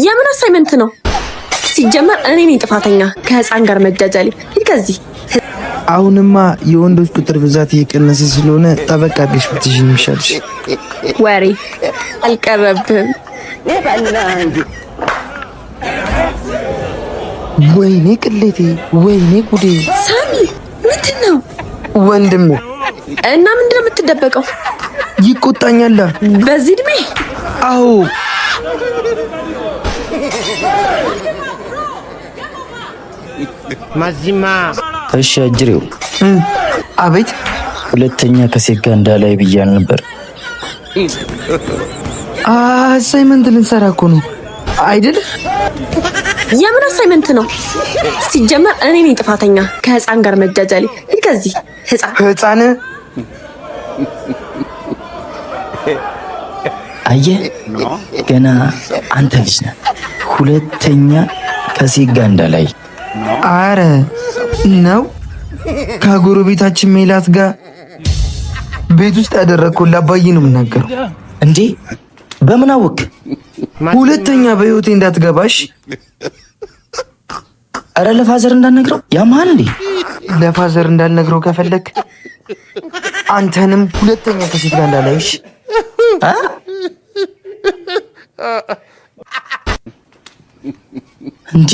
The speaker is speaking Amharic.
የምን አሳይመንት ነው? ሲጀመር እኔ ነኝ ጥፋተኛ ከህፃን ጋር መጃጃሌ። ከዚህ አሁንማ የወንዶች ቁጥር ብዛት እየቀነሰ ስለሆነ ጠበቃ ቢሽ ብትሽ ይሻልሽ። ወሬ አልቀረብህም። ወይኔ ቅሌቴ፣ ወይኔ ጉዴ። ሳሚ ምንድን ነው? ወንድም እና ምንድን ነው የምትደበቀው? ይቆጣኛል በዚህ እድሜ? አዎ ማዚማ። እሺ አጅሬው። አቤት። ሁለተኛ ከሴት ጋር እንዳላይ ብያል ነበር። አሳይመንት ልንሰራ እኮ ነው አይደል? የምን አሳይመንት ነው? ሲጀመር እኔ ነኝ ጥፋተኛ ከህፃን ጋር መጃጃሌ። ከዚህ ህፃን አየህ፣ ገና አንተ ልጅ ነህ። ሁለተኛ ከሴት ጋር እንዳላይ። አረ ነው ከጎረቤታችን ሜላት ጋር ቤት ውስጥ ያደረግከው ለአባዬ ነው የምናገረው። እንዴ በምን አወቅ? ሁለተኛ በህይወቴ እንዳትገባሽ። አረ ለፋዘር እንዳልነግረው ያማል እንዴ? ለፋዘር እንዳልነግረው ከፈለክ አንተንም ሁለተኛ ከሴት ጋር እንዳላይሽ። እንዴ